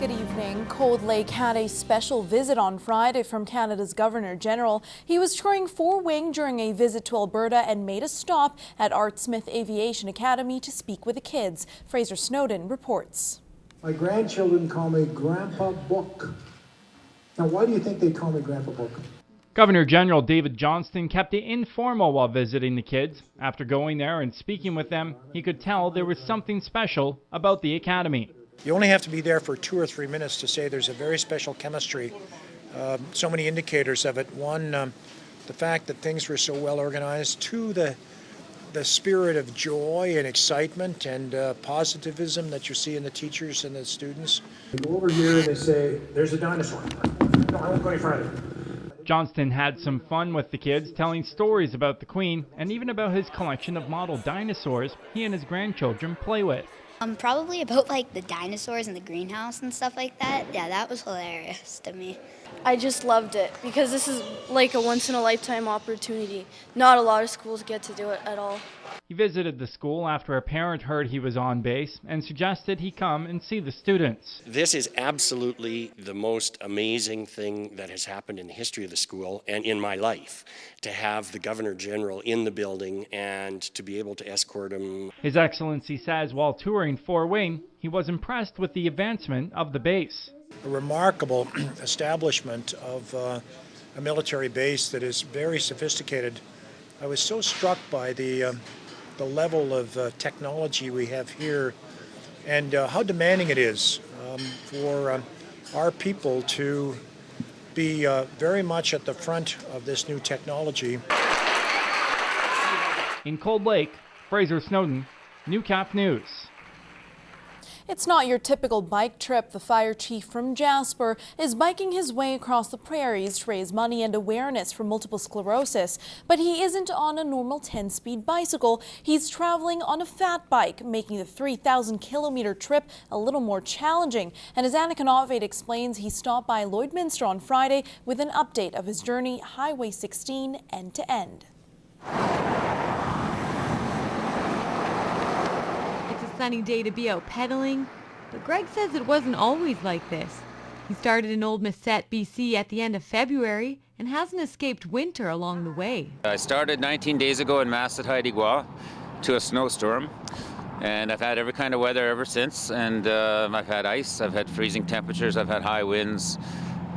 Good evening. Cold Lake had a special visit on Friday from Canada's Governor General. He was touring 4-wing during a visit to Alberta and made a stop at Art Smith Aviation Academy to speak with the kids. Fraser Snowden reports. My grandchildren call me Grandpa Book. Now, why do you think they call me Grandpa Book? Governor General David Johnston kept it informal while visiting the kids. After going there and speaking with them, he could tell there was something special about the academy. You only have to be there for 2 or 3 minutes to say there's a very special chemistry. So many indicators of it. One, the fact that things were so well organized. Two, the spirit of joy and excitement and positivism that you see in the teachers and the students. They go over here and they say, there's a dinosaur. No, I won't go any further. Johnston had some fun with the kids, telling stories about the Queen and even about his collection of model dinosaurs he and his grandchildren play with. Probably about like the dinosaurs in the greenhouse and stuff like that. Yeah, that was hilarious to me. I just loved it because this is like a once-in-a-lifetime opportunity. Not a lot of schools get to do it at all. He visited the school after a parent heard he was on base and suggested he come and see the students. This is absolutely the most amazing thing that has happened in the history of the school and in my life, to have the Governor General in the building and to be able to escort him. His Excellency says while touring 4-wing, he was impressed with the advancement of the base. A remarkable establishment of a military base that is very sophisticated. I was so struck by the level of technology we have here and how demanding it is for our people to be very much at the front of this new technology. In Cold Lake, Fraser Snowden, Newcap News. It's not your typical bike trip. The fire chief from Jasper is biking his way across the prairies to raise money and awareness for multiple sclerosis. But he isn't on a normal 10-speed bicycle. He's traveling on a fat bike, making the 3,000-kilometer trip a little more challenging. And as Annika Notveit explains, he stopped by Lloydminster on Friday with an update of his journey, Highway 16 end to end. Sunny day to be out pedaling, but Greg says it wasn't always like this. He started in Old Missette, BC at the end of February and hasn't escaped winter along the way. I started 19 days ago in Massachusetts to a snowstorm, and I've had every kind of weather ever since, and I've had ice, I've had freezing temperatures, I've had high winds,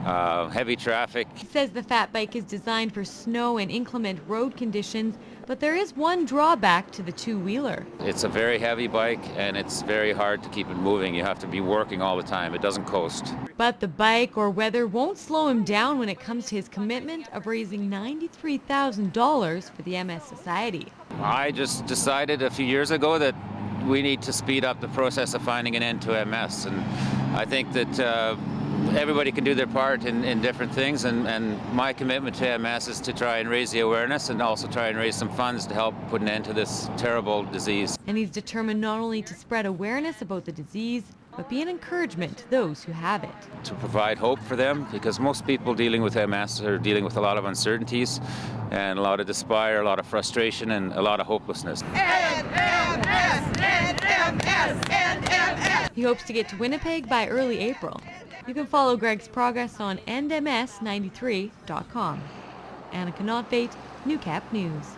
heavy traffic. He says the fat bike is designed for snow and inclement road conditions, but there is one drawback to the two-wheeler. It's a very heavy bike and it's very hard to keep it moving. You have to be working all the time. It doesn't coast. But the bike or weather won't slow him down when it comes to his commitment of raising $93,000 for the MS Society. I just decided a few years ago that we need to speed up the process of finding an end to MS, and I think that everybody can do their part in different things, and my commitment to MS is to try and raise the awareness and also try and raise some funds to help put an end to this terrible disease. And he's determined not only to spread awareness about the disease, but be an encouragement to those who have it. To provide hope for them, because most people dealing with MS are dealing with a lot of uncertainties and a lot of despair, a lot of frustration, and a lot of hopelessness. He hopes to get to Winnipeg by early April. You can follow Greg's progress on endms93.com. Annika Notveit, Newcap News.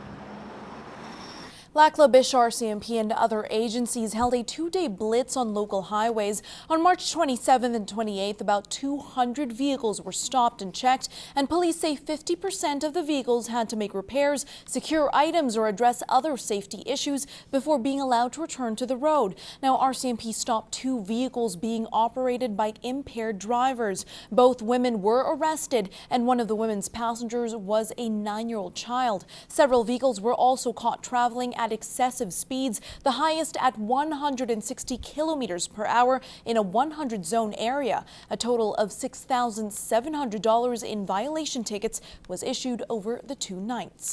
Lac La Biche RCMP and other agencies held a 2-day blitz on local highways. On March 27th and 28th, about 200 vehicles were stopped and checked, and police say 50% of the vehicles had to make repairs, secure items, or address other safety issues before being allowed to return to the road. Now, RCMP stopped 2 vehicles being operated by impaired drivers. Both women were arrested, and one of the women's passengers was a 9-year-old child. Several vehicles were also caught traveling at excessive speeds, the highest at 160 kilometers per hour in a 100-zone area. A total of $6,700 in violation tickets was issued over the 2 nights.